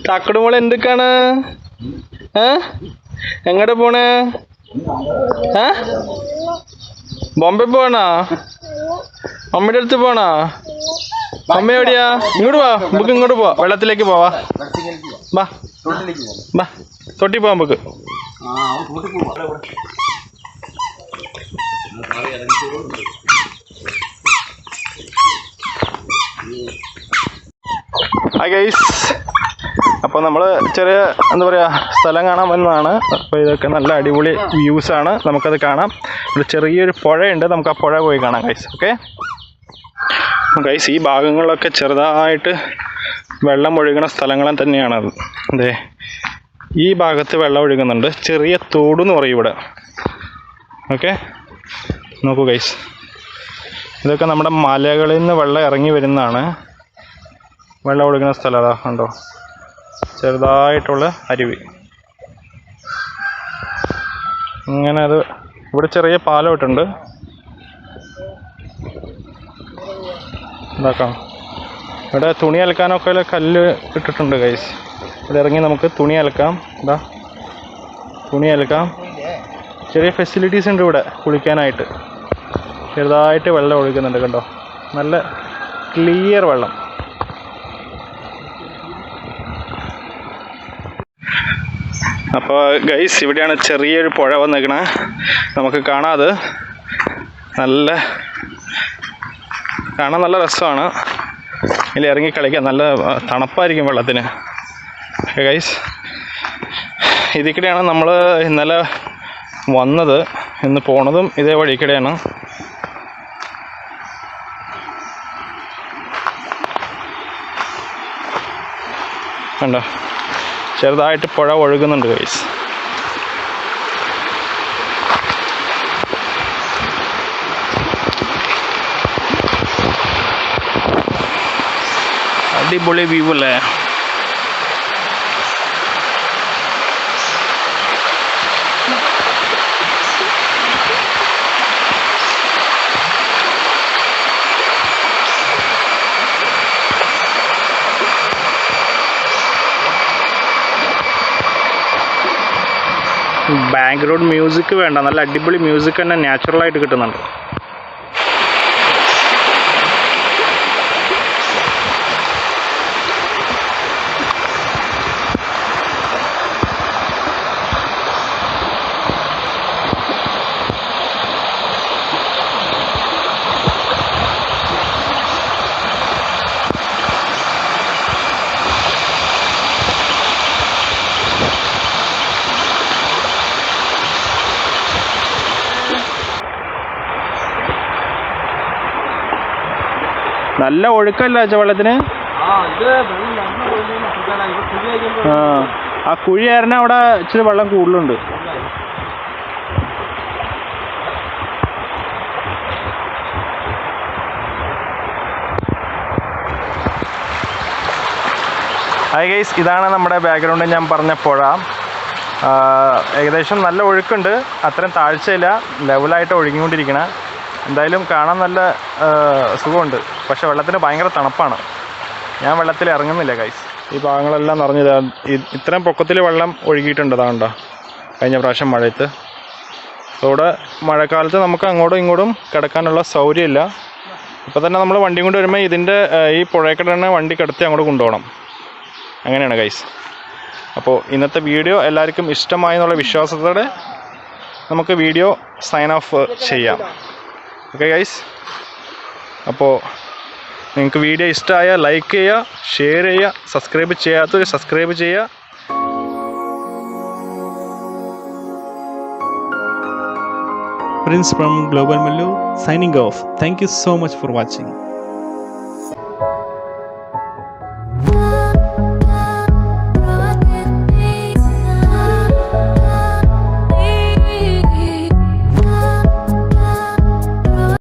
തക്കട് മോളെ എന്തൊക്കെയാണ് എങ്ങോട്ട് പോണേ ബോംബെ പോണാ അമ്മയുടെ അടുത്ത് പോണാ അമ്മ എവിടെയാ ഇങ്ങോട്ട് പോവാ നമുക്ക് ഇങ്ങോട്ട് പോവാ വെള്ളത്തിലേക്ക് പോവാ ബാ ബാ തൊട്ടി പോവാ നമുക്ക് ഹായ് ഗൈസ് അപ്പോൾ നമ്മൾ ചെറിയ എന്താ പറയുക സ്ഥലം കാണാൻ വന്നതാണ്. അപ്പോൾ ഇതൊക്കെ നല്ല അടിപൊളി വ്യൂസാണ്, നമുക്കത് കാണാം. ഒരു ചെറിയൊരു പുഴയുണ്ട്, നമുക്ക് ആ പുഴ പോയി കാണാം ഗൈസ്. ഓക്കെ ഗൈസ്, ഈ ഭാഗങ്ങളിലൊക്കെ ചെറുതായിട്ട് വെള്ളം ഒഴുകുന്ന സ്ഥലങ്ങൾ തന്നെയാണത്. അതെ, ഈ ഭാഗത്ത് വെള്ളം ഒഴുകുന്നുണ്ട്, ചെറിയ തോടെന്ന് പറയും ഇവിടെ. ഓക്കെ നോക്കൂ ഗൈസ്, ഇതൊക്കെ നമ്മുടെ മലകളിൽ നിന്ന് വെള്ളം ഇറങ്ങി വരുന്നതാണ്. വെള്ളം ഒഴുകുന്ന സ്ഥലം അതാ കണ്ടോ, ചെറുതായിട്ടുള്ള അരുവി. ഇങ്ങനെ അത് ഇവിടെ ചെറിയ പാലം ഇട്ടുണ്ട്. ഇതാക്കാം, ഇവിടെ തുണി അലക്കാനൊക്കെ കല്ല് ഇട്ടിട്ടുണ്ട് ഗൈസ്. ഇവിടെ ഇറങ്ങി നമുക്ക് തുണി അലക്കാം. ഇതാ തുണി അലക്കാം, ചെറിയ ഫെസിലിറ്റീസ് ഉണ്ട് ഇവിടെ കുളിക്കാനായിട്ട്. ചെറുതായിട്ട് വെള്ളം ഒഴുകുന്നുണ്ട് കണ്ടോ, നല്ല ക്ലിയർ വെള്ളം. അപ്പോൾ ഗൈസ്, ഇവിടെയാണ് ചെറിയൊരു പുഴ വന്നിരിക്കണേ, നമുക്ക് കാണാതെ. കാണാൻ നല്ല രസമാണ്, ഇതിൽ ഇറങ്ങി കളിക്കാൻ. നല്ല തണുപ്പായിരിക്കും വെള്ളത്തിന്. ഗൈസ്, ഇതിൽക്കൂടെയാണ് നമ്മൾ ഇന്നലെ വന്നത്, ഇന്ന് പോണതും ഇതേ വഴിക്കിടെയാണ്. കണ്ടോ, ചെറുതായിട്ട് പുഴ ഒഴുകുന്നുണ്ട് ഗൈസ്. അടിപൊളി വ്യൂ അല്ലേ. ബാക്ക്ഗ്രൗണ്ട് മ്യൂസിക് വേണ്ട, നല്ല അടിപൊളി മ്യൂസിക് തന്നെ നാച്ചുറലായിട്ട് കിട്ടുന്നുണ്ട്. നല്ല ഒഴുക്കല്ല വെള്ളത്തിന്. ആ കുഴി കാരണം അവിടെ ഇച്ചിരി വെള്ളം കൂടുതലുണ്ട്. ഹായ് ഗൈസ്, ഇതാണ് നമ്മുടെ ബാക്ക്ഗ്രൗണ്ടിൽ ഞാൻ പറഞ്ഞ പുഴ. ഏകദേശം നല്ല ഒഴുക്കുണ്ട്, അത്രയും താഴ്ചയില്ല, ലെവലായിട്ട് ഒഴുകിക്കൊണ്ടിരിക്കണ. എന്തായാലും കാണാൻ നല്ല സുഖമുണ്ട്. പക്ഷേ വെള്ളത്തിന് ഭയങ്കര തണുപ്പാണ്. ഞാൻ വെള്ളത്തിൽ ഇറങ്ങുന്നില്ല ഗൈസ്. ഈ ഭാഗങ്ങളെല്ലാം നിറഞ്ഞത് ഇത്രയും പൊക്കത്തിൽ വെള്ളം ഒഴുകിയിട്ടുണ്ട്. അതാണ്ടോ കഴിഞ്ഞ പ്രാവശ്യം മഴയത്ത്. ഇവിടെ മഴക്കാലത്ത് നമുക്ക് അങ്ങോട്ടും ഇങ്ങോട്ടും കിടക്കാനുള്ള സൗകര്യമില്ല. ഇപ്പോൾ തന്നെ നമ്മൾ വണ്ടി കൊണ്ട് വരുമ്പോൾ ഇതിൻ്റെ ഈ പുഴയ്ക്കട തന്നെ വണ്ടി കിടത്തി അങ്ങോട്ട് കൊണ്ടുപോകണം. അങ്ങനെയാണ് ഗൈസ്. അപ്പോൾ ഇന്നത്തെ വീഡിയോ എല്ലാവർക്കും ഇഷ്ടമായി എന്നുള്ള വിശ്വാസത്തോടെ നമുക്ക് വീഡിയോ സൈൻ ഓഫ് ചെയ്യാം. ഓക്കെ ഗൈസ്, അപ്പോൾ നിങ്ങൾക്ക് വീഡിയോ ഇഷ്ടമായാൽ ലൈക്ക് ചെയ്യുക, ഷെയർ ചെയ്യുക, സബ്സ്ക്രൈബ് ചെയ്യാത്തവർ സബ്സ്ക്രൈബ് ചെയ്യുക. Prince from Global Mallu signing off. Thank you so much for watching.